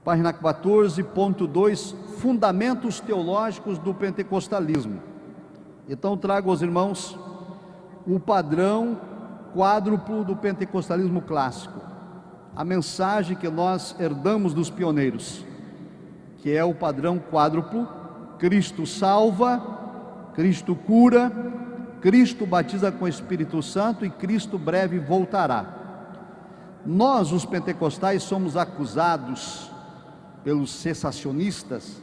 página 14.2, Fundamentos Teológicos do Pentecostalismo. Então trago aos irmãos o padrão quádruplo do pentecostalismo clássico, a mensagem que nós herdamos dos pioneiros, que é o padrão quádruplo: Cristo salva, Cristo cura, Cristo batiza com o Espírito Santo e Cristo breve voltará. Nós, os pentecostais, somos acusados pelos cessacionistas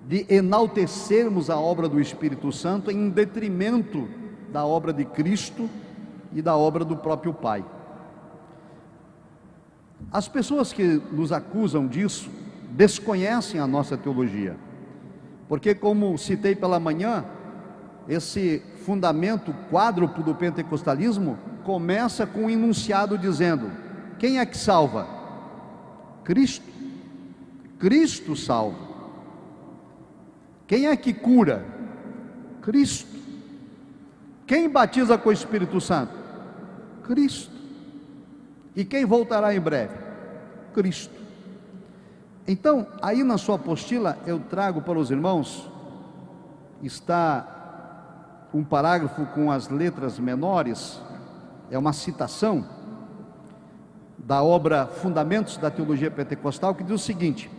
de enaltecermos a obra do Espírito Santo em detrimento da obra de Cristo e da obra do próprio Pai. As pessoas que nos acusam disso desconhecem a nossa teologia, porque, como citei pela manhã, esse fundamento quádruplo do pentecostalismo começa com um enunciado dizendo: quem é que salva? Cristo. Cristo salva. Quem é que cura? Cristo. Quem batiza com o Espírito Santo? Cristo. E quem voltará em breve? Cristo. Então, aí na sua apostila eu trago para os irmãos, está um parágrafo com as letras menores, é uma citação da obra Fundamentos da Teologia Pentecostal, que diz o seguinte: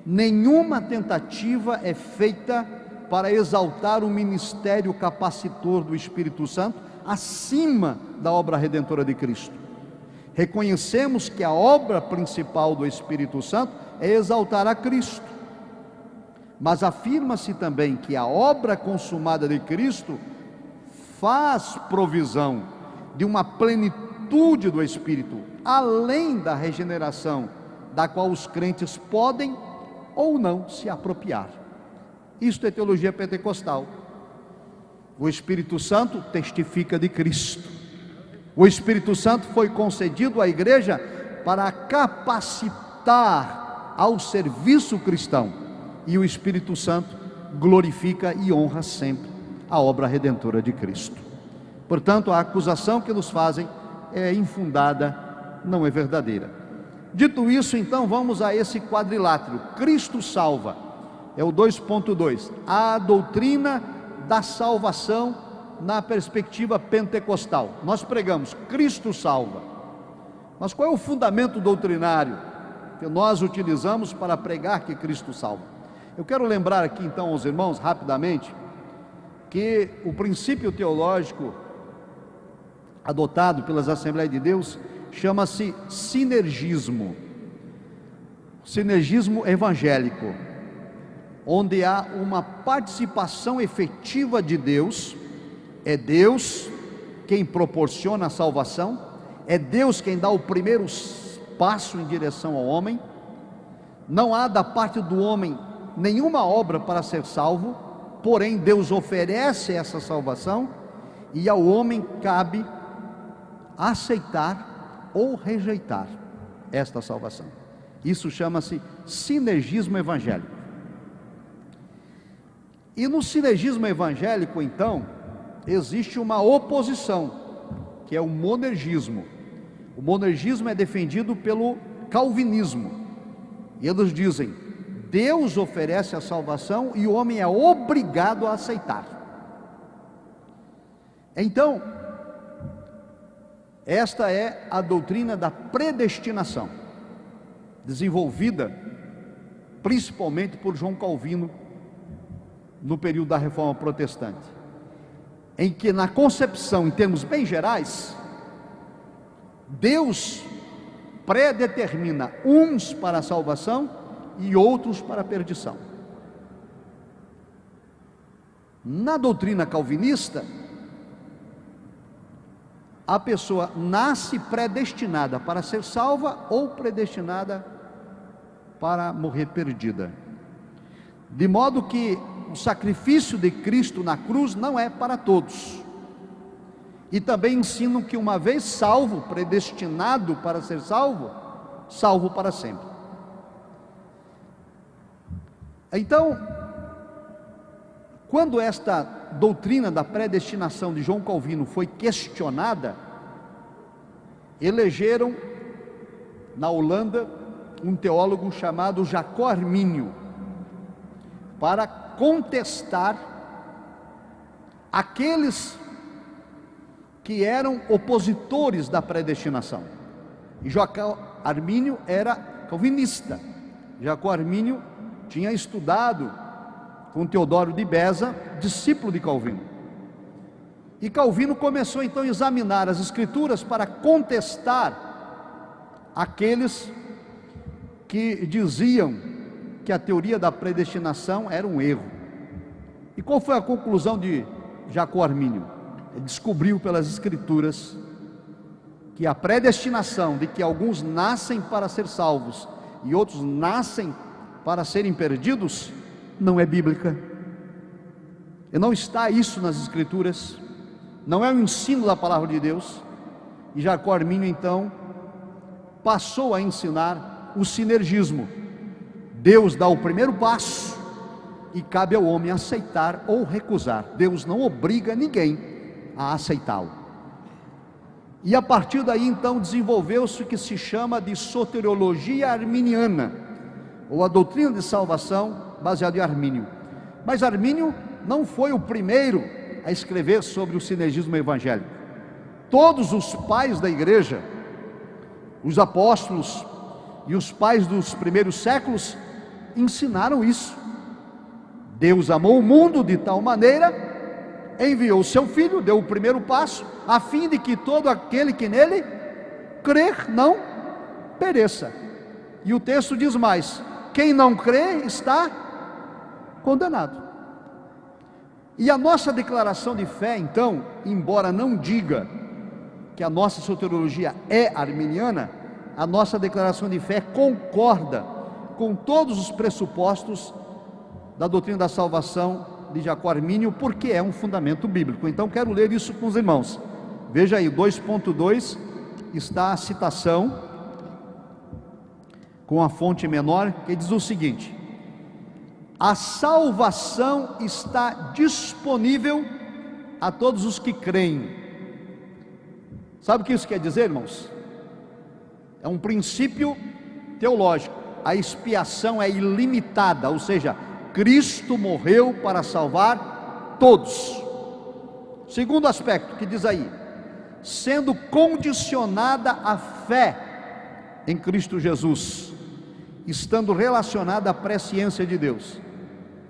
nenhuma tentativa é feita para exaltar o ministério capacitor do Espírito Santo acima da obra redentora de Cristo. Reconhecemos que a obra principal do Espírito Santo é exaltar a Cristo, mas afirma-se também que a obra consumada de Cristo faz provisão de uma plenitude do Espírito, além da regeneração, da qual os crentes podem ou não se apropriar. Isto é teologia pentecostal. O Espírito Santo testifica de Cristo. O Espírito Santo foi concedido à igreja para capacitar ao serviço cristão, e o Espírito Santo glorifica e honra sempre a obra redentora de Cristo. Portanto, a acusação que nos fazem é infundada, não é verdadeira. Dito isso, então vamos a esse quadrilátero: Cristo salva, é o 2.2, a doutrina da salvação na perspectiva pentecostal. Nós pregamos Cristo salva, mas qual é o fundamento doutrinário que nós utilizamos para pregar que Cristo salva? Eu quero lembrar aqui então aos irmãos rapidamente que o princípio teológico adotado pelas Assembleias de Deus chama-se sinergismo, sinergismo evangélico, onde há uma participação efetiva de Deus. É Deus quem proporciona a salvação, é Deus quem dá o primeiro passo em direção ao homem. Não há da parte do homem nenhuma obra para ser salvo, porém Deus oferece essa salvação, e ao homem cabe aceitar ou rejeitar esta salvação. Isso chama-se sinergismo evangélico. E no sinergismo evangélico, então, existe uma oposição, que é o monergismo. O monergismo é defendido pelo calvinismo, e eles dizem: Deus oferece a salvação e o homem é obrigado a aceitar. Então, esta é a doutrina da predestinação, desenvolvida principalmente por João Calvino no período da Reforma Protestante, em que, na concepção, em termos bem gerais, Deus predetermina uns para a salvação e outros para a perdição. Na doutrina calvinista, a pessoa nasce predestinada para ser salva ou predestinada para morrer perdida, de modo que o sacrifício de Cristo na cruz não é para todos. E também ensinam que uma vez salvo, predestinado para ser salvo, salvo para sempre. Então, quando esta doutrina da predestinação de João Calvino foi questionada, elegeram na Holanda um teólogo chamado Jacó Armínio para contestar aqueles que eram opositores da predestinação. E Jacó Armínio era calvinista. Jacó Armínio tinha estudado com Teodoro de Beza, discípulo de Calvino. E Calvino começou então a examinar as escrituras para contestar aqueles que diziam que a teoria da predestinação era um erro. E qual foi a conclusão de Jacó Armínio? Ele descobriu pelas escrituras que a predestinação de que alguns nascem para ser salvos e outros nascem para serem perdidos não é bíblica. E não está isso nas escrituras, não é o ensino da palavra de Deus. E Jacó Armínio então passou a ensinar o sinergismo. Deus dá o primeiro passo e cabe ao homem aceitar ou recusar. Deus não obriga ninguém a aceitá-lo. E a partir daí então desenvolveu-se o que se chama de soteriologia arminiana, ou a doutrina de salvação baseada em Armínio. Mas Armínio não foi o primeiro a escrever sobre o sinergismo evangélico. Todos os pais da igreja, os apóstolos e os pais dos primeiros séculos ensinaram isso. Deus amou o mundo de tal maneira, enviou o seu filho, deu o primeiro passo, a fim de que todo aquele que nele crer não pereça. E o texto diz mais: quem não crê está condenado. E a nossa declaração de fé, então, embora não diga que a nossa soteriologia é arminiana, a nossa declaração de fé concorda com todos os pressupostos da doutrina da salvação de Jacó Armínio, porque é um fundamento bíblico. Então quero ler isso com os irmãos. Veja aí, 2.2 está a citação com a fonte menor, que diz o seguinte: a salvação está disponível a todos os que creem. Sabe o que isso quer dizer, irmãos? É um princípio teológico. A expiação é ilimitada, ou seja, Cristo morreu para salvar todos. Segundo aspecto que diz aí: sendo condicionada a fé em Cristo Jesus, estando relacionada à presciência de Deus.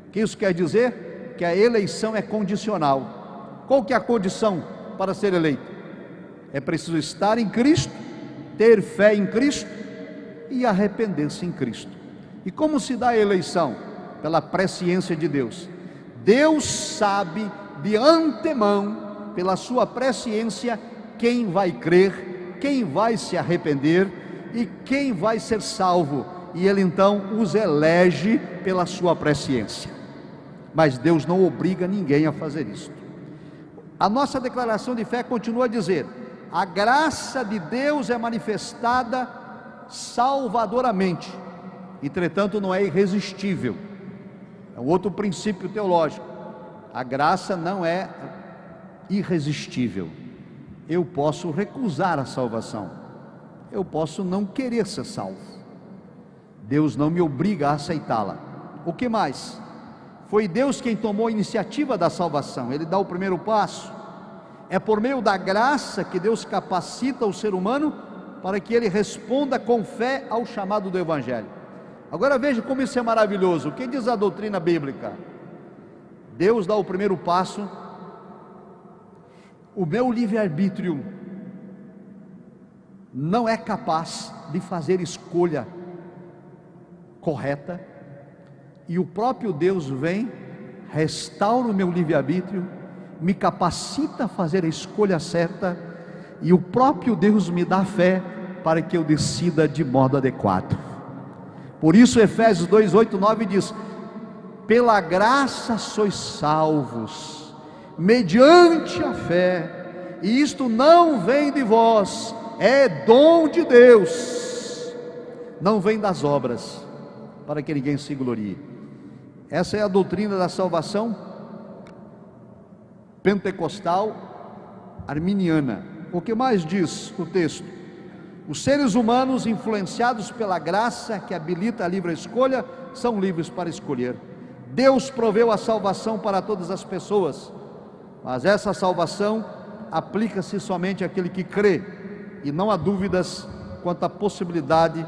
O que isso quer dizer? Que a eleição é condicional. Qual que é a condição para ser eleito? É preciso estar em Cristo, ter fé em Cristo e arrepender-se em Cristo. E como se dá a eleição? Pela presciência de Deus. Deus sabe de antemão, pela sua presciência, quem vai crer, quem vai se arrepender e quem vai ser salvo, e Ele então os elege pela sua presciência. Mas Deus não obriga ninguém a fazer isso. A nossa declaração de fé continua a dizer: a graça de Deus é manifestada salvadoramente, entretanto não é irresistível. É um outro princípio teológico. A graça não é irresistível. Eu posso recusar a salvação, eu posso não querer ser salvo, Deus não me obriga a aceitá-la. O que mais? Foi Deus quem tomou a iniciativa da salvação, Ele dá o primeiro passo. É por meio da graça que Deus capacita o ser humano para que ele responda com fé ao chamado do Evangelho. Agora veja como isso é maravilhoso. O que diz a doutrina bíblica? Deus dá o primeiro passo. O meu livre-arbítrio não é capaz de fazer escolha correta, e o próprio Deus vem, restaura o meu livre-arbítrio, me capacita a fazer a escolha certa, e o próprio Deus me dá fé para que eu decida de modo adequado. Por isso Efésios 2, 8, 9 diz: pela graça sois salvos, mediante a fé, e isto não vem de vós, é dom de Deus, não vem das obras, para que ninguém se glorie. Essa é a doutrina da salvação pentecostal arminiana. O que mais diz o texto? Os seres humanos, influenciados pela graça que habilita a livre escolha, são livres para escolher. Deus proveu a salvação para todas as pessoas, mas essa salvação aplica-se somente àquele que crê, e não há dúvidas quanto à possibilidade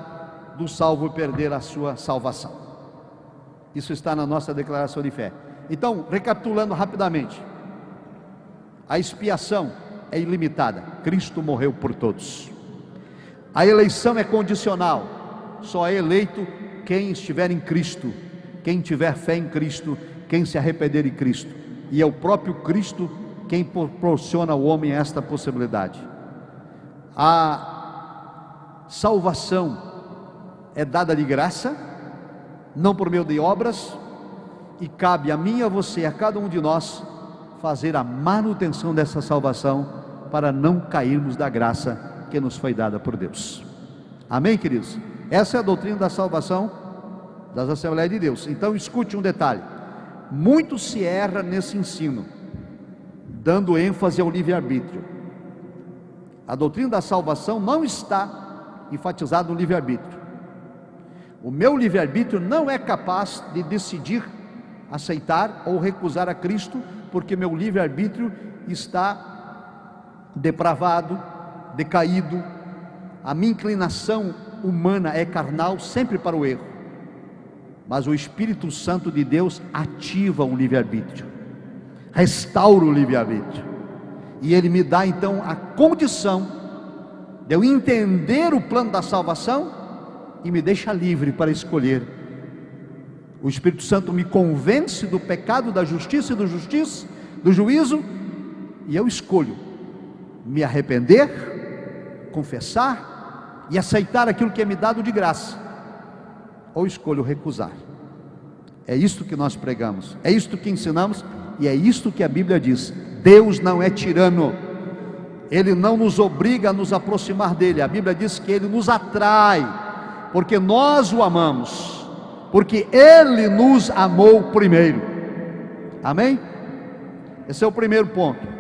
do salvo perder a sua salvação. Isso está na nossa declaração de fé. Então, recapitulando rapidamente, a expiação é ilimitada, Cristo morreu por todos. A eleição é condicional, só é eleito quem estiver em Cristo, quem tiver fé em Cristo, quem se arrepender em Cristo, e é o próprio Cristo quem proporciona ao homem esta possibilidade. A salvação é dada de graça, não por meio de obras, e cabe a mim, a você, a cada um de nós fazer a manutenção dessa salvação, para não cairmos da graça que nos foi dada por Deus. Amém, queridos? Essa é a doutrina da salvação das Assembleias de Deus. Então escute um detalhe: muito se erra nesse ensino, dando ênfase ao livre-arbítrio. A doutrina da salvação não está enfatizada no livre-arbítrio. O meu livre-arbítrio não é capaz de decidir aceitar ou recusar a Cristo, porque meu livre-arbítrio está depravado, decaído. A minha inclinação humana é carnal, sempre para o erro, mas o Espírito Santo de Deus ativa o livre-arbítrio, restaura o livre-arbítrio, e Ele me dá então a condição de eu entender o plano da salvação, e me deixa livre para escolher. O Espírito Santo me convence do pecado, da justiça e do juízo, e eu escolho me arrepender, confessar e aceitar aquilo que é me dado de graça, ou escolho recusar. É isto que nós pregamos, é isto que ensinamos, e é isto que a Bíblia diz. Deus não é tirano, Ele não nos obriga a nos aproximar dEle. A Bíblia diz que Ele nos atrai, porque nós o amamos, porque Ele nos amou primeiro. Amém? Esse é o primeiro ponto.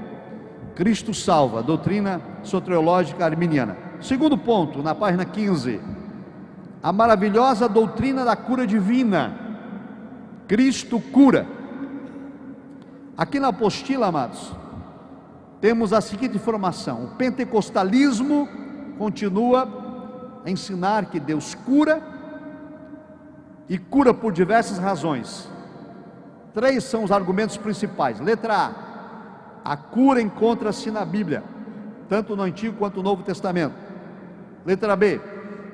Cristo salva, doutrina soteriológica arminiana. Segundo ponto, na página 15, a maravilhosa doutrina da cura divina. Cristo cura. Aqui na apostila, amados, temos a seguinte informação: o pentecostalismo continua a ensinar que Deus cura, e cura por diversas razões. 3 são os argumentos principais. Letra A cura encontra-se na Bíblia, tanto no Antigo quanto no Novo Testamento. Letra B,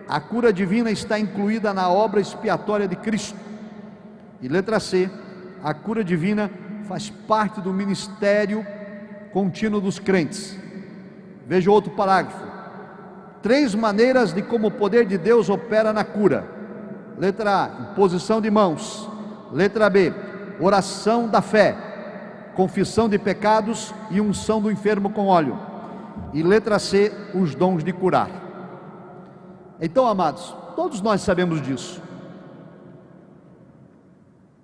a cura divina está incluída na obra expiatória de Cristo. E letra C, a cura divina faz parte do ministério contínuo dos crentes. Veja outro parágrafo: 3 maneiras de como o poder de Deus opera na cura. Letra A, imposição de mãos. Letra B, oração da fé, confissão de pecados e unção do enfermo com óleo. E letra C, os dons de curar. Então, amados, todos nós sabemos disso,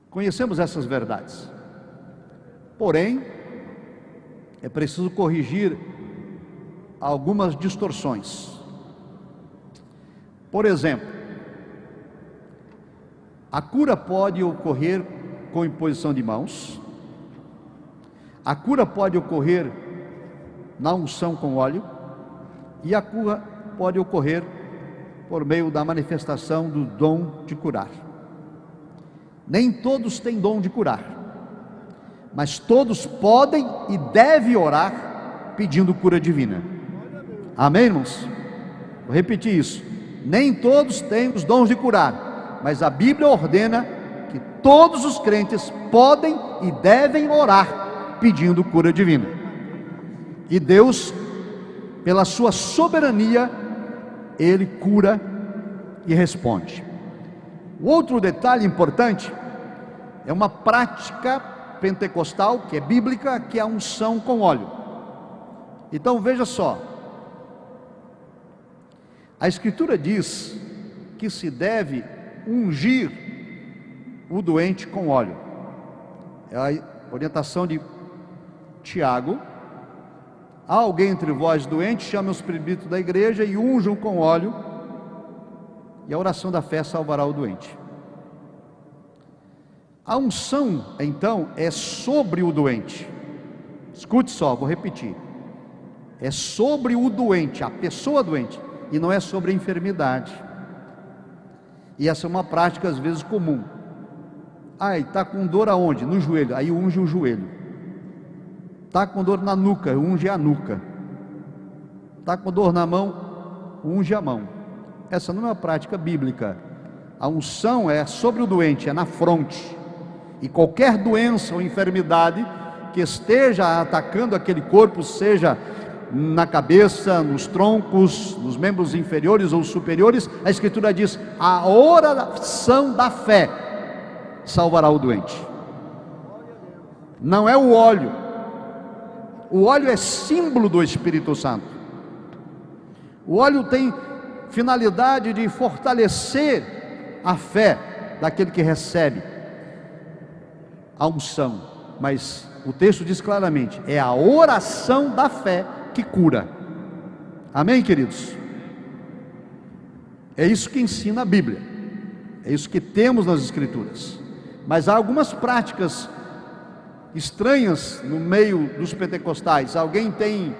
conhecemos essas verdades, porém é preciso corrigir algumas distorções. Por exemplo, a cura pode ocorrer com imposição de mãos, a cura pode ocorrer na unção com óleo, e a cura pode ocorrer por meio da manifestação do dom de curar. Nem todos têm dom de curar, mas todos podem e devem orar pedindo cura divina. Amém, irmãos? Vou repetir isso: nem todos têm os dons de curar, mas a Bíblia ordena que todos os crentes podem e devem orar pedindo cura divina. E Deus, pela sua soberania, Ele cura e responde. O outro detalhe importante é uma prática pentecostal, que é bíblica, que é a unção com óleo. Então veja só, a Escritura diz que se deve ungir o doente com óleo. É a orientação de Tiago, Há alguém entre vós doente, chame os presbíteros da igreja e unjam com óleo, e a oração da fé salvará o doente. A unção, então, é sobre o doente. Escute só, vou repetir. É sobre o doente, a pessoa doente, e não é sobre a enfermidade. E essa é uma prática às vezes comum. Está com dor aonde? No joelho, aí unge o joelho. Está com dor na nuca, unge a nuca. Está com dor na mão, unge a mão. Essa não é uma prática bíblica. A unção é sobre o doente, é na fronte. E qualquer doença ou enfermidade que esteja atacando aquele corpo, seja na cabeça, nos troncos, nos membros inferiores ou superiores, a Escritura diz: a oração da fé salvará o doente. Não é o óleo. O óleo é símbolo do Espírito Santo. O óleo tem finalidade de fortalecer a fé daquele que recebe a unção, mas o texto diz claramente: é a oração da fé que cura. Amém, queridos? É isso que ensina a Bíblia, é isso que temos nas Escrituras. Mas há algumas práticas estranhas no meio dos pentecostais. Alguém tem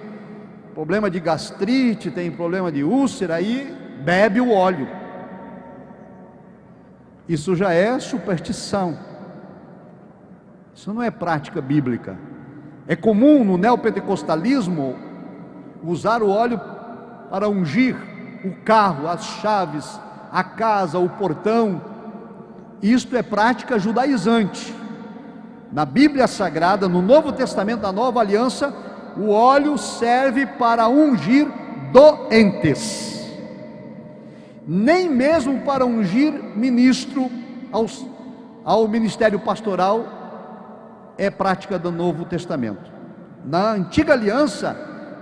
problema de gastrite, tem problema de úlcera, aí bebe o óleo. Isso já é superstição. Isso não é prática bíblica. É comum no neopentecostalismo usar o óleo para ungir o carro, as chaves, a casa, o portão. Isto é prática judaizante. Na Bíblia Sagrada, no Novo Testamento, na Nova Aliança, o óleo serve para ungir doentes. Nem mesmo para ungir ministro ao ministério pastoral é prática do Novo Testamento. Na Antiga Aliança,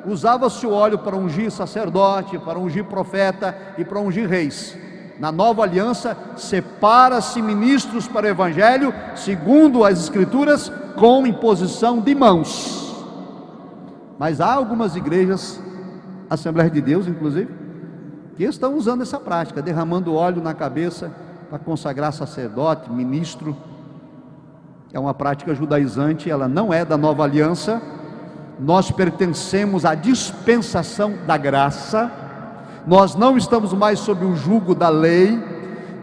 usava-se o óleo para ungir sacerdote, para ungir profeta e para ungir reis. Na Nova Aliança, separa-se ministros para o Evangelho, segundo as Escrituras, com imposição de mãos. Mas há algumas igrejas, Assembleia de Deus inclusive, que estão usando essa prática, derramando óleo na cabeça para consagrar sacerdote, ministro. É uma prática judaizante, ela não é da Nova Aliança. Nós pertencemos à dispensação da graça. Nós não estamos mais sob o jugo da lei.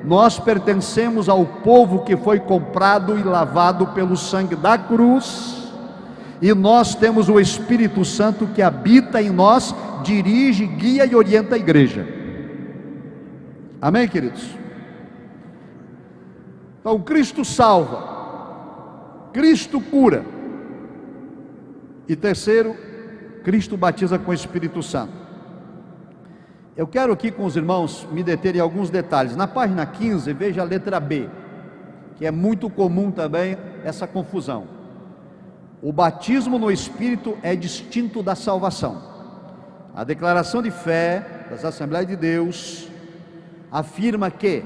Nós pertencemos ao povo que foi comprado e lavado pelo sangue da cruz. E nós temos o Espírito Santo que habita em nós, dirige, guia e orienta a igreja. Amém, queridos? Então, Cristo salva, Cristo cura, e terceiro, Cristo batiza com o Espírito Santo. Eu quero aqui com os irmãos me deter em alguns detalhes. Na página 15, veja a letra B, que é muito comum também essa confusão. O batismo no Espírito é distinto da salvação. A declaração de fé das Assembleias de Deus afirma que,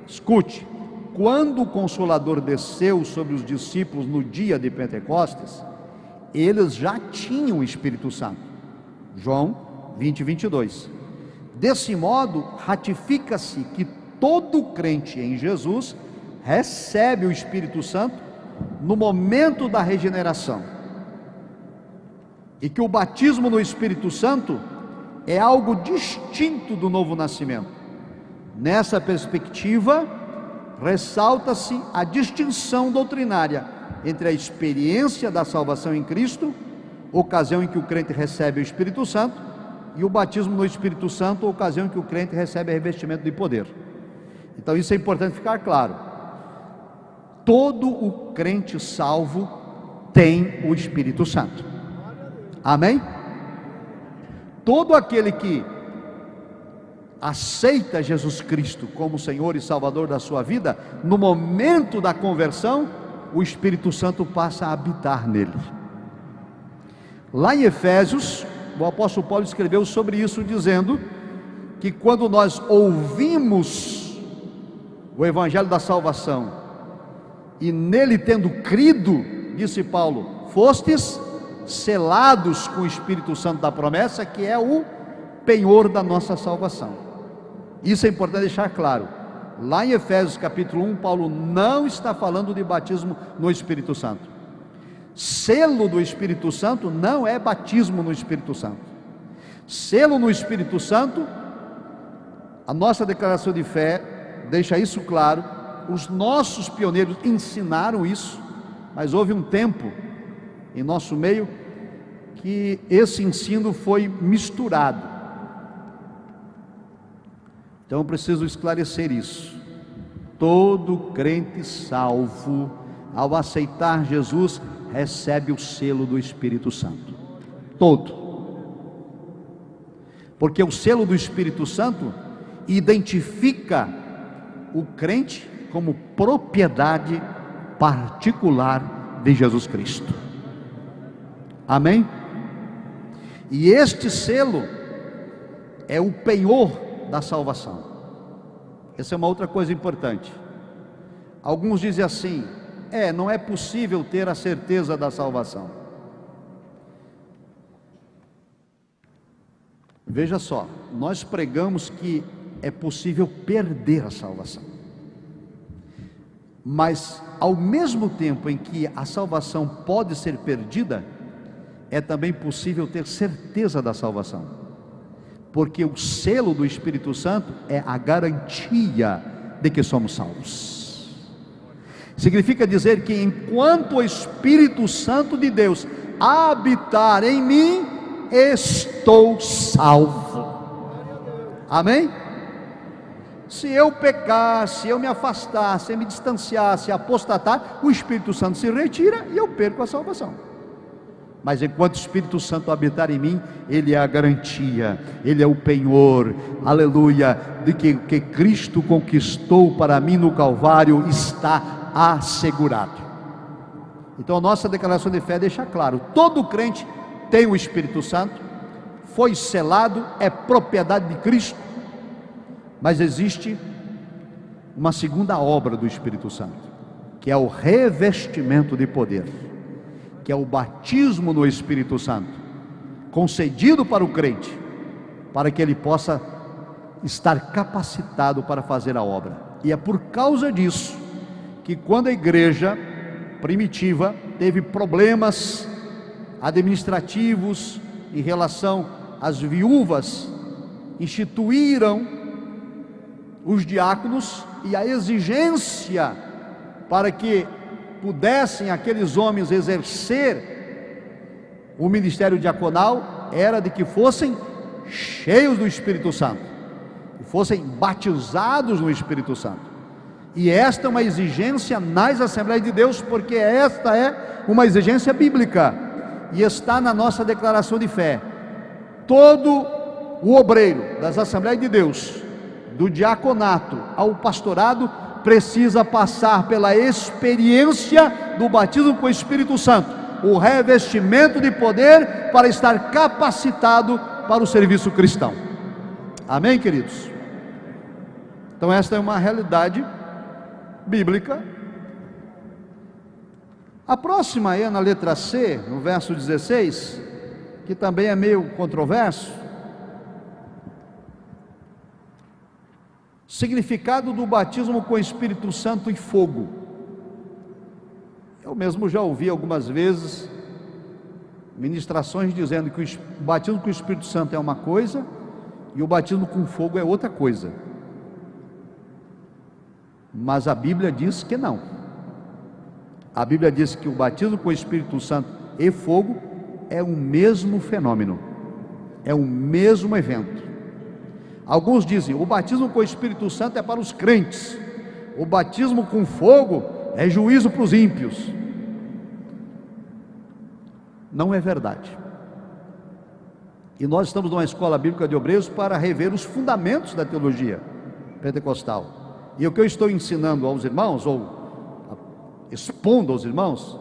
escute, quando o Consolador desceu sobre os discípulos no dia de Pentecostes, eles já tinham o Espírito Santo. João 20, 22. Desse modo, ratifica-se que todo crente em Jesus recebe o Espírito Santo no momento da regeneração, e que o batismo no Espírito Santo é algo distinto do novo nascimento. Nessa perspectiva, ressalta-se a distinção doutrinária entre a experiência da salvação em Cristo, ocasião em que o crente recebe o Espírito Santo, e o batismo no Espírito Santo, ocasião em que o crente recebe revestimento de poder. Então isso é importante ficar claro. Todo o crente salvo tem o Espírito Santo. Amém? Todo aquele que aceita Jesus Cristo como Senhor e Salvador da sua vida, no momento da conversão, o Espírito Santo passa a habitar nele. Lá em Efésios, o apóstolo Paulo escreveu sobre isso, dizendo que quando nós ouvimos o Evangelho da salvação, e nele tendo crido, disse Paulo, fostes selados com o Espírito Santo da promessa, que é o penhor da nossa salvação. Isso é importante deixar claro. Lá em Efésios capítulo 1, Paulo não está falando de batismo no Espírito Santo. Selo do Espírito Santo não é batismo no Espírito Santo. Selo no Espírito Santo, a nossa declaração de fé deixa isso claro. Os nossos pioneiros ensinaram isso, mas houve um tempo em nosso meio que esse ensino foi misturado. Então eu preciso esclarecer isso. Todo crente salvo, ao aceitar Jesus, recebe o selo do Espírito Santo. Todo. Porque o selo do Espírito Santo identifica o crente como propriedade particular de Jesus Cristo. Amém? E este selo é o penhor da salvação. Essa é uma outra coisa importante. Alguns dizem assim: não é possível ter a certeza da salvação. Veja só, nós pregamos que é possível perder a salvação, mas ao mesmo tempo em que a salvação pode ser perdida, é também possível ter certeza da salvação, porque o selo do Espírito Santo é a garantia de que somos salvos. Significa dizer que enquanto o Espírito Santo de Deus habitar em mim, estou salvo. Amém? Se eu pecar, se eu me afastar, se eu me distanciar, se apostatar, o Espírito Santo se retira e eu perco a salvação. Mas enquanto o Espírito Santo habitar em mim, Ele é a garantia, Ele é o penhor, aleluia, de que Cristo conquistou para mim no Calvário, está assegurado. Então a nossa declaração de fé deixa claro: todo crente tem o Espírito Santo, foi selado, é propriedade de Cristo, mas existe uma segunda obra do Espírito Santo, que é o revestimento de poder, que é o batismo no Espírito Santo, concedido para o crente, para que ele possa estar capacitado para fazer a obra. E é por causa disso que quando a igreja primitiva teve problemas administrativos em relação às viúvas, instituíram os diáconos, e a exigência para que pudessem aqueles homens exercer o ministério diaconal era de que fossem cheios do Espírito Santo, que fossem batizados no Espírito Santo. E esta é uma exigência nas Assembleias de Deus, porque esta é uma exigência bíblica e está na nossa declaração de fé. Todo o obreiro das Assembleias de Deus, do diaconato ao pastorado, precisa passar pela experiência do batismo com o Espírito Santo, o revestimento de poder, para estar capacitado para o serviço cristão. Amém, queridos? Então esta é uma realidade bíblica. A próxima é na letra C, no verso 16, que também é meio controverso. Significado do batismo com o Espírito Santo e fogo. Eu mesmo já ouvi algumas vezes ministrações dizendo que o batismo com o Espírito Santo é uma coisa e o batismo com fogo é outra coisa. Mas a Bíblia diz que não. A Bíblia diz que o batismo com o Espírito Santo e fogo é o mesmo fenômeno, é o mesmo evento. Alguns dizem: o batismo com o Espírito Santo é para os crentes, o batismo com fogo é juízo para os ímpios. Não é verdade. E nós estamos numa escola bíblica de obreiros para rever os fundamentos da teologia pentecostal. E o que eu estou ensinando aos irmãos, ou expondo aos irmãos,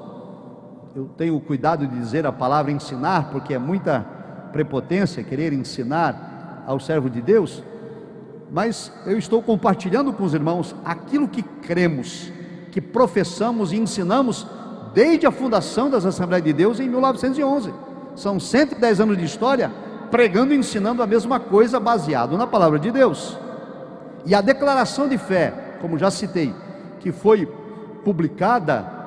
eu tenho cuidado de dizer a palavra ensinar, porque é muita prepotência querer ensinar ao servo de Deus, mas eu estou compartilhando com os irmãos aquilo que cremos, que professamos e ensinamos desde a fundação das Assembleias de Deus em 1911. São 110 anos de história pregando e ensinando a mesma coisa, baseado na palavra de Deus. E a declaração de fé, como já citei, que foi publicada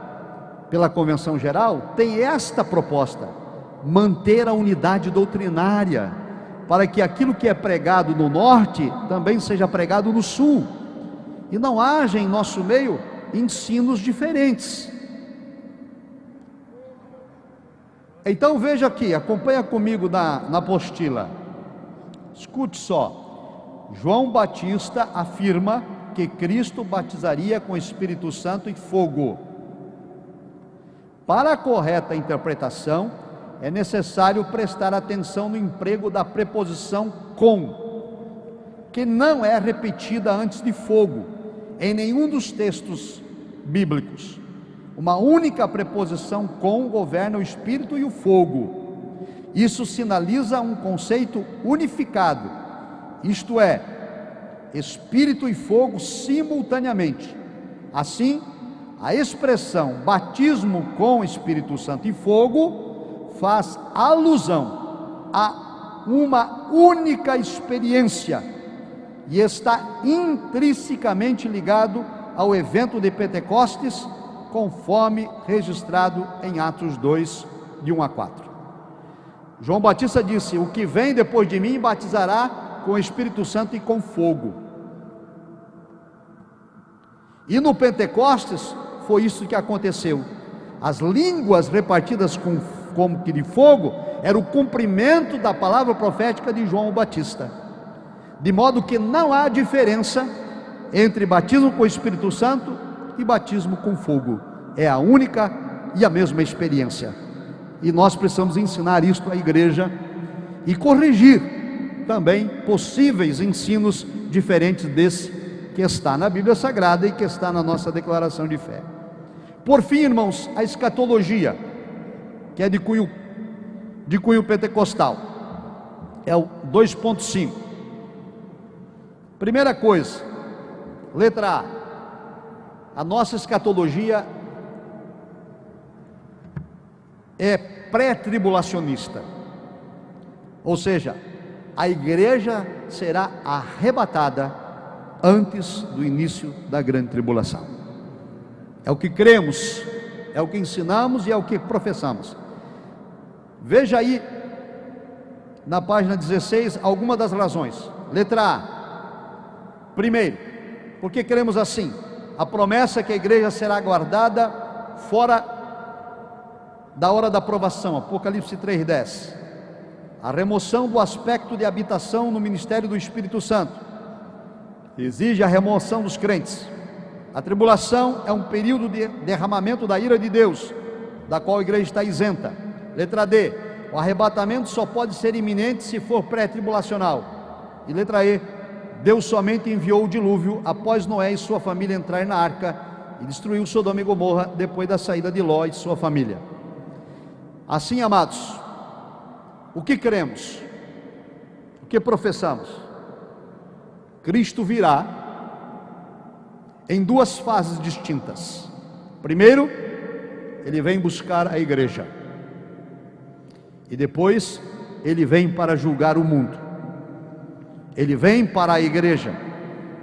pela Convenção Geral, tem esta proposta: manter a unidade doutrinária, para que aquilo que é pregado no norte também seja pregado no sul, e não haja em nosso meio ensinos diferentes. Então veja aqui, acompanha comigo na apostila. Escute só. João Batista afirma que Cristo batizaria com Espírito Santo e fogo. Para a correta interpretação, é necessário prestar atenção no emprego da preposição com, que não é repetida antes de fogo em nenhum dos textos bíblicos. Uma única preposição com governa o Espírito e o fogo. Isso sinaliza um conceito unificado, isto é, Espírito e fogo simultaneamente. Assim, a expressão batismo com Espírito Santo e fogo faz alusão a uma única experiência e está intrinsecamente ligado ao evento de Pentecostes, conforme registrado em Atos 2, de 1 a 4. João Batista disse: o que vem depois de mim batizará com o Espírito Santo e com fogo. E no Pentecostes foi isso que aconteceu. As línguas repartidas como que de fogo era o cumprimento da palavra profética de João Batista, de modo que não há diferença entre batismo com o Espírito Santo e batismo com fogo. É a única e a mesma experiência, e nós precisamos ensinar isto à igreja e corrigir também possíveis ensinos diferentes desse que está na Bíblia Sagrada e que está na nossa declaração de fé. Por fim, irmãos, a escatologia, que é de cunho pentecostal, é o 2.5. Primeira coisa, letra A nossa escatologia é pré-tribulacionista, ou seja, a igreja será arrebatada antes do início da grande tribulação. É o que cremos, é o que ensinamos e é o que professamos. Veja aí na página 16 algumas das razões. Letra A. Primeiro, porque cremos assim: a promessa é que a igreja será guardada fora da hora da provação, Apocalipse 3:10. A remoção do aspecto de habitação no ministério do Espírito Santo exige a remoção dos crentes. A tribulação é um período de derramamento da ira de Deus, da qual a igreja está isenta. Letra D. O arrebatamento só pode ser iminente se for pré-tribulacional. E letra E. Deus somente enviou o dilúvio após Noé e sua família entrar na arca e destruiu Sodoma e Gomorra depois da saída de Ló e sua família. Assim, amados, o que cremos? O que professamos? Cristo virá em duas fases distintas. Primeiro, Ele vem buscar a igreja, e depois Ele vem para julgar o mundo. Ele vem para a igreja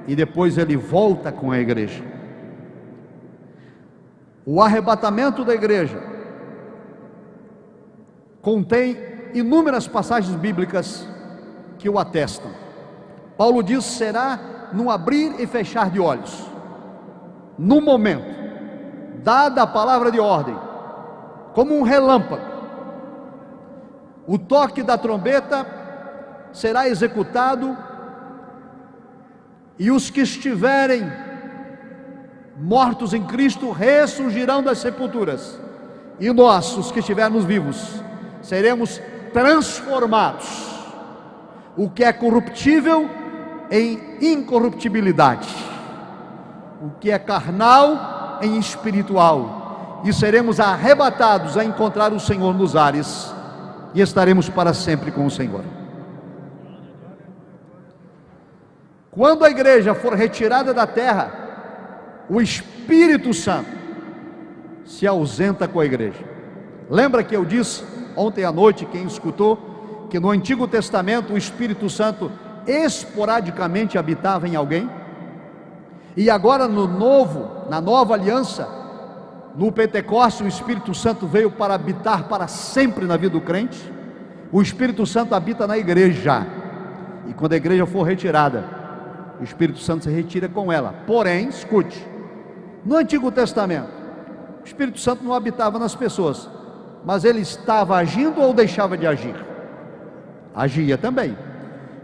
e depois Ele volta com a igreja. O arrebatamento da igreja contém inúmeras passagens bíblicas que o atestam. Paulo diz: será num abrir e fechar de olhos, no momento, dada a palavra de ordem, como um relâmpago, o toque da trombeta será executado, e os que estiverem mortos em Cristo ressurgirão das sepulturas, e nós, os que estivermos vivos, seremos transformados, o que é corruptível em incorruptibilidade, o que é carnal em espiritual, e seremos arrebatados a encontrar o Senhor nos ares, e estaremos para sempre com o Senhor. Quando a igreja for retirada da terra, o Espírito Santo se ausenta com a igreja. Lembra que eu disse ontem à noite, quem escutou, que no Antigo Testamento o Espírito Santo esporadicamente habitava em alguém? E agora na nova aliança, no Pentecostes, o Espírito Santo veio para habitar para sempre na vida do crente. O Espírito Santo habita na igreja, e quando a igreja for retirada, o Espírito Santo se retira com ela. Porém, escute, no Antigo Testamento, o Espírito Santo não habitava nas pessoas, mas ele estava agindo ou deixava de agir? Agia também.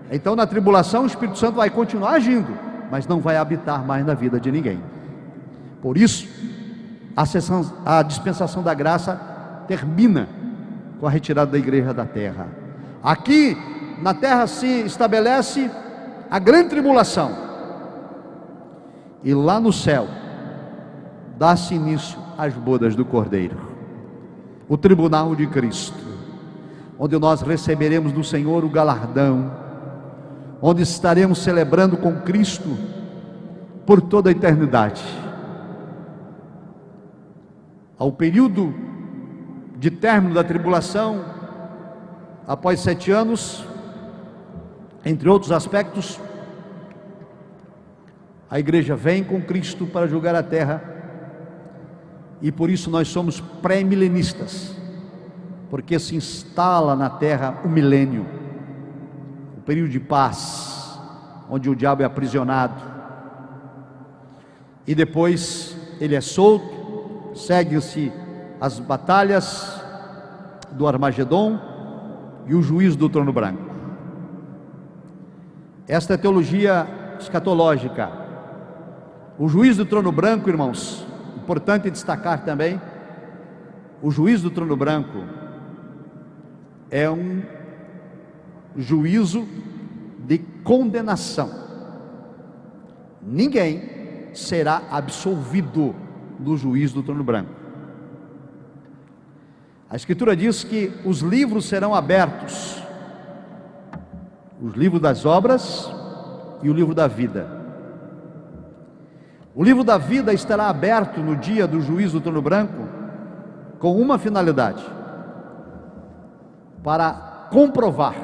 Então na tribulação o Espírito Santo vai continuar agindo, mas não vai habitar mais na vida de ninguém. Por isso, a dispensação da graça termina com a retirada da igreja da terra. Aqui na terra se estabelece a grande tribulação, e lá no céu dá-se início às bodas do Cordeiro, o tribunal de Cristo, onde nós receberemos do Senhor o galardão, onde estaremos celebrando com Cristo por toda a eternidade. Ao período de término da tribulação, após 7 anos, entre outros aspectos, a igreja vem com Cristo para julgar a terra, e por isso nós somos pré-milenistas, porque se instala na terra o milênio, o período de paz, onde o diabo é aprisionado, e depois ele é solto, segue-se as batalhas do Armagedon e o juízo do trono branco. Esta é teologia escatológica. O juízo do trono branco, irmãos, importante destacar também, o juízo do trono branco é um juízo de condenação. Ninguém será absolvido do juízo do trono branco. A Escritura diz que os livros serão abertos, os livros das obras e o livro da vida. O livro da vida estará aberto no dia do juízo do trono branco com uma finalidade: para comprovar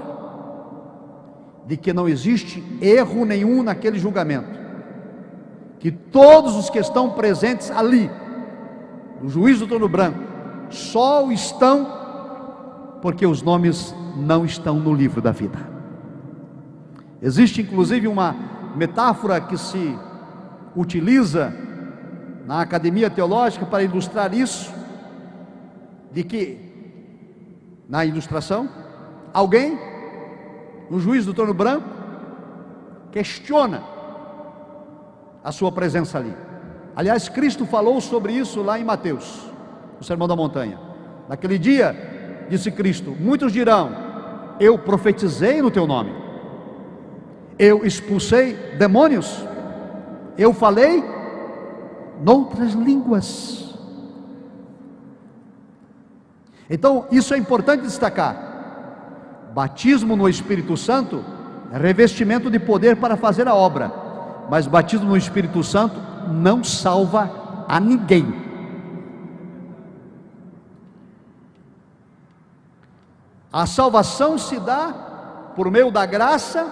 de que não existe erro nenhum naquele julgamento, que todos os que estão presentes ali no juízo do trono branco só estão porque os nomes não estão no livro da vida. Existe inclusive uma metáfora que se utiliza na academia teológica para ilustrar isso, de que, na ilustração, alguém no juízo do trono branco questiona a sua presença ali. Aliás, Cristo falou sobre isso lá em Mateus, no Sermão da Montanha. Naquele dia, disse Cristo: muitos dirão, eu profetizei no teu nome, eu expulsei demônios, eu falei noutras línguas. Então isso é importante destacar. Batismo no Espírito Santo é revestimento de poder para fazer a obra, mas batismo no Espírito Santo não salva a ninguém. A salvação se dá por meio da graça,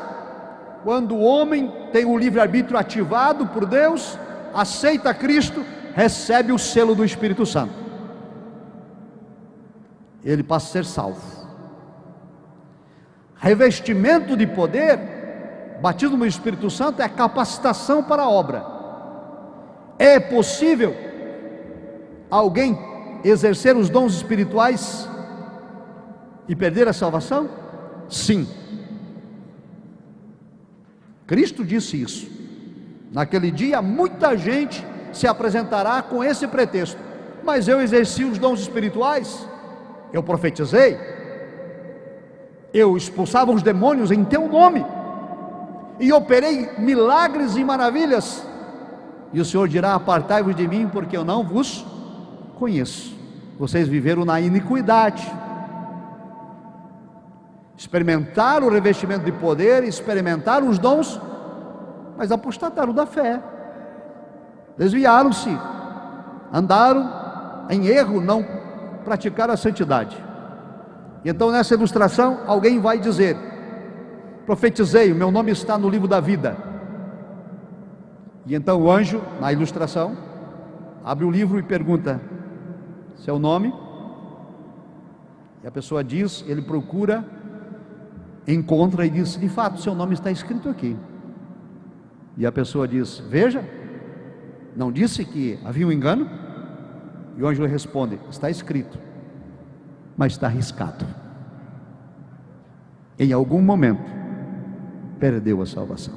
quando o homem tem o livre-arbítrio ativado por Deus, aceita Cristo, recebe o selo do Espírito Santo, ele passa a ser salvo. Revestimento de poder, batismo no Espírito Santo, é capacitação para a obra. É possível alguém exercer os dons espirituais e perder a salvação? Sim. Cristo disse isso. Naquele dia muita gente se apresentará com esse pretexto: mas eu exerci os dons espirituais, eu profetizei, eu expulsava os demônios em teu nome, e operei milagres e maravilhas. E o Senhor dirá: apartai-vos de mim, porque eu não vos conheço. Vocês viveram na iniquidade. Experimentaram o revestimento de poder, experimentaram os dons, mas apostataram da fé, desviaram-se, andaram em erro, não praticaram a santidade. E então nessa ilustração, alguém vai dizer: profetizei, o meu nome está no livro da vida. E então o anjo, na ilustração, abre o livro e pergunta: seu nome? E a pessoa diz, ele procura, encontra e diz: de fato, seu nome está escrito aqui. E a pessoa diz: veja, não disse que havia um engano? E o anjo responde: está escrito, mas está riscado. Em algum momento perdeu a salvação.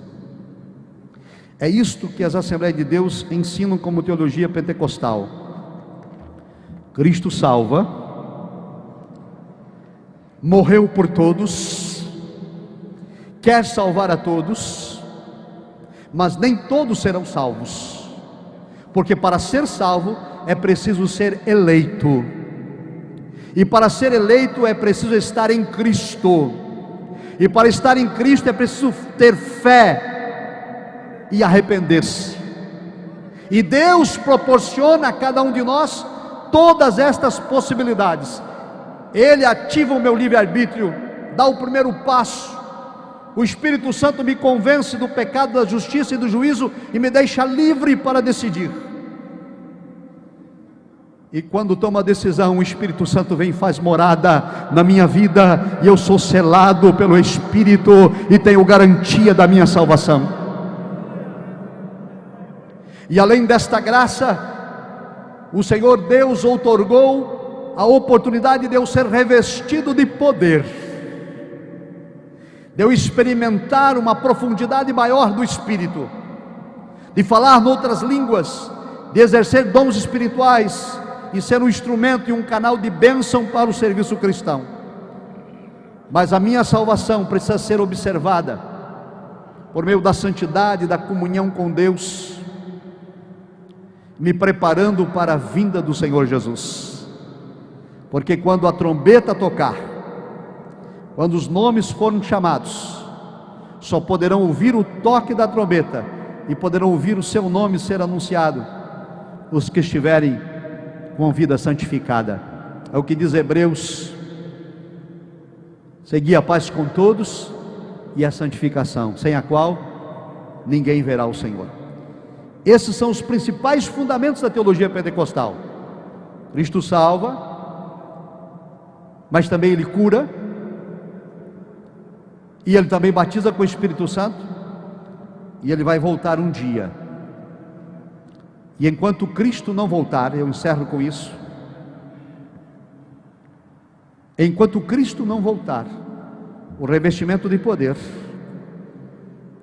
É isto que as Assembleias de Deus ensinam como teologia pentecostal. Cristo salva, morreu por todos, quer salvar a todos, mas nem todos serão salvos, porque para ser salvo é preciso ser eleito, e para ser eleito é preciso estar em Cristo, e para estar em Cristo é preciso ter fé e arrepender-se. E Deus proporciona a cada um de nós todas estas possibilidades. Ele ativa o meu livre-arbítrio, dá o primeiro passo. O Espírito Santo me convence do pecado, da justiça e do juízo e me deixa livre para decidir. E quando tomo a decisão, o Espírito Santo vem e faz morada na minha vida, e eu sou selado pelo Espírito e tenho garantia da minha salvação. E além desta graça, o Senhor Deus outorgou a oportunidade de eu ser revestido de poder, de eu experimentar uma profundidade maior do Espírito, de falar noutras línguas, de exercer dons espirituais e ser um instrumento e um canal de bênção para o serviço cristão. Mas a minha salvação precisa ser observada por meio da santidade, da comunhão com Deus, me preparando para a vinda do Senhor Jesus. Porque quando a trombeta tocar, quando os nomes forem chamados, só poderão ouvir o toque da trombeta e poderão ouvir o seu nome ser anunciado os que estiverem com vida santificada. É o que diz Hebreus: segui a paz com todos e a santificação, sem a qual ninguém verá o Senhor. Esses são os principais fundamentos da teologia pentecostal. Cristo salva, mas também Ele cura, e Ele também batiza com o Espírito Santo, e Ele vai voltar um dia. E enquanto Cristo não voltar, eu encerro com isso, enquanto Cristo não voltar, o revestimento de poder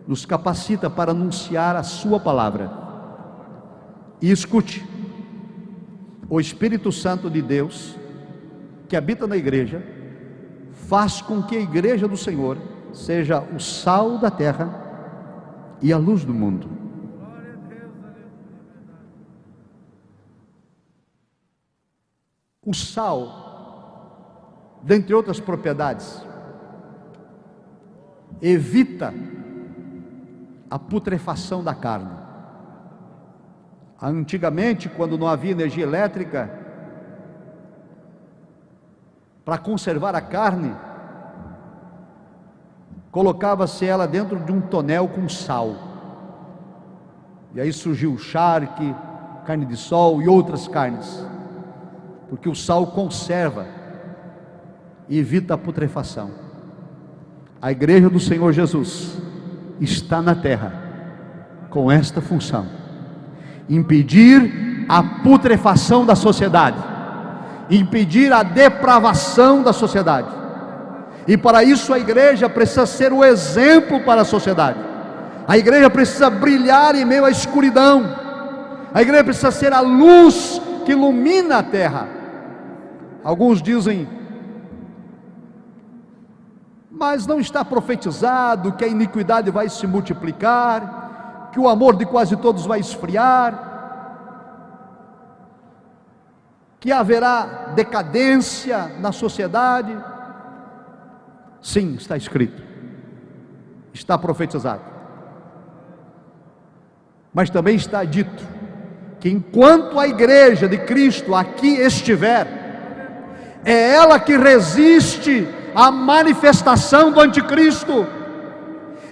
nos capacita para anunciar a sua palavra. E escute, o Espírito Santo de Deus, que habita na igreja, faz com que a igreja do Senhor seja o sal da terra e a luz do mundo. O sal, dentre outras propriedades, evita a putrefação da carne. Antigamente, quando não havia energia elétrica, para conservar a carne, colocava-se ela dentro de um tonel com sal. E aí surgiu o charque, carne de sol e outras carnes, porque o sal conserva e evita a putrefação. A igreja do Senhor Jesus está na terra com esta função: impedir a putrefação da sociedade, impedir a depravação da sociedade. E para isso a igreja precisa ser o exemplo para a sociedade. A igreja precisa brilhar em meio à escuridão. A igreja precisa ser a luz que ilumina a terra. Alguns dizem: mas não está profetizado que a iniquidade vai se multiplicar, que o amor de quase todos vai esfriar, que haverá decadência na sociedade? Sim, está escrito, está profetizado, mas também está dito que enquanto a igreja de Cristo aqui estiver, é ela que resiste à manifestação do anticristo.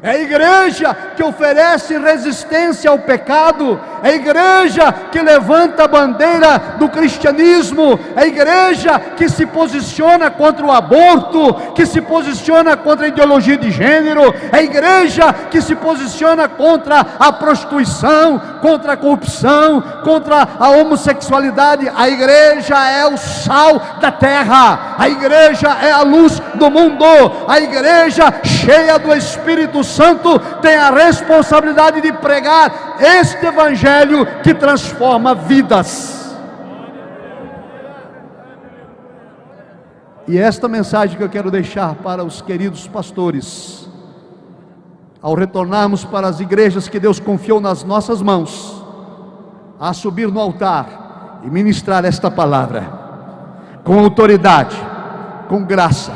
É a igreja que oferece resistência ao pecado, é a igreja que levanta a bandeira do cristianismo, é a igreja que se posiciona contra o aborto, que se posiciona contra a ideologia de gênero, é a igreja que se posiciona contra a prostituição, contra a corrupção, contra a homossexualidade. A igreja é o sal da terra, a igreja é a luz do mundo, a igreja cheia do Espírito Santo tem a responsabilidade de pregar este evangelho que transforma vidas. E esta mensagem que eu quero deixar para os queridos pastores, ao retornarmos para as igrejas que Deus confiou nas nossas mãos, a subir no altar e ministrar esta palavra com autoridade, com graça,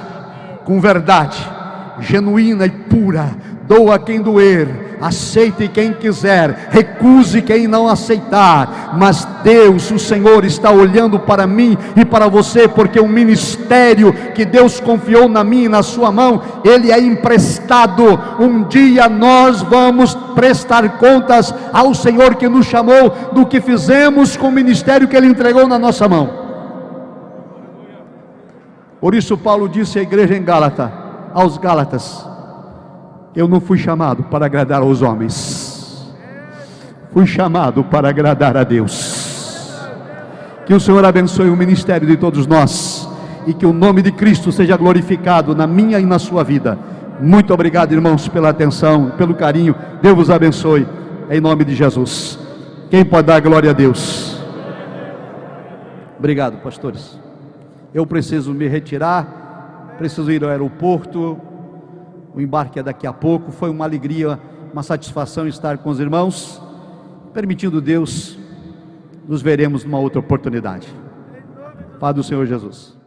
com verdade genuína e pura. Doa quem doer, aceite quem quiser, recuse quem não aceitar, mas Deus, o Senhor, está olhando para mim e para você, porque o ministério que Deus confiou na minha e na sua mão, ele é emprestado. Um dia nós vamos prestar contas ao Senhor que nos chamou do que fizemos com o ministério que ele entregou na nossa mão. Por isso Paulo disse à igreja em Gálata, aos Gálatas: eu não fui chamado para agradar aos homens, fui chamado para agradar a Deus. Que o Senhor abençoe o ministério de todos nós, e que o nome de Cristo seja glorificado na minha e na sua vida. Muito obrigado, irmãos, pela atenção, pelo carinho. Deus vos abençoe, em nome de Jesus. Quem pode dar glória a Deus? Obrigado, pastores. Eu preciso me retirar, preciso ir ao aeroporto. O embarque é daqui a pouco. Foi uma alegria, uma satisfação estar com os irmãos. Permitindo Deus, nos veremos numa outra oportunidade. Paz do Senhor Jesus.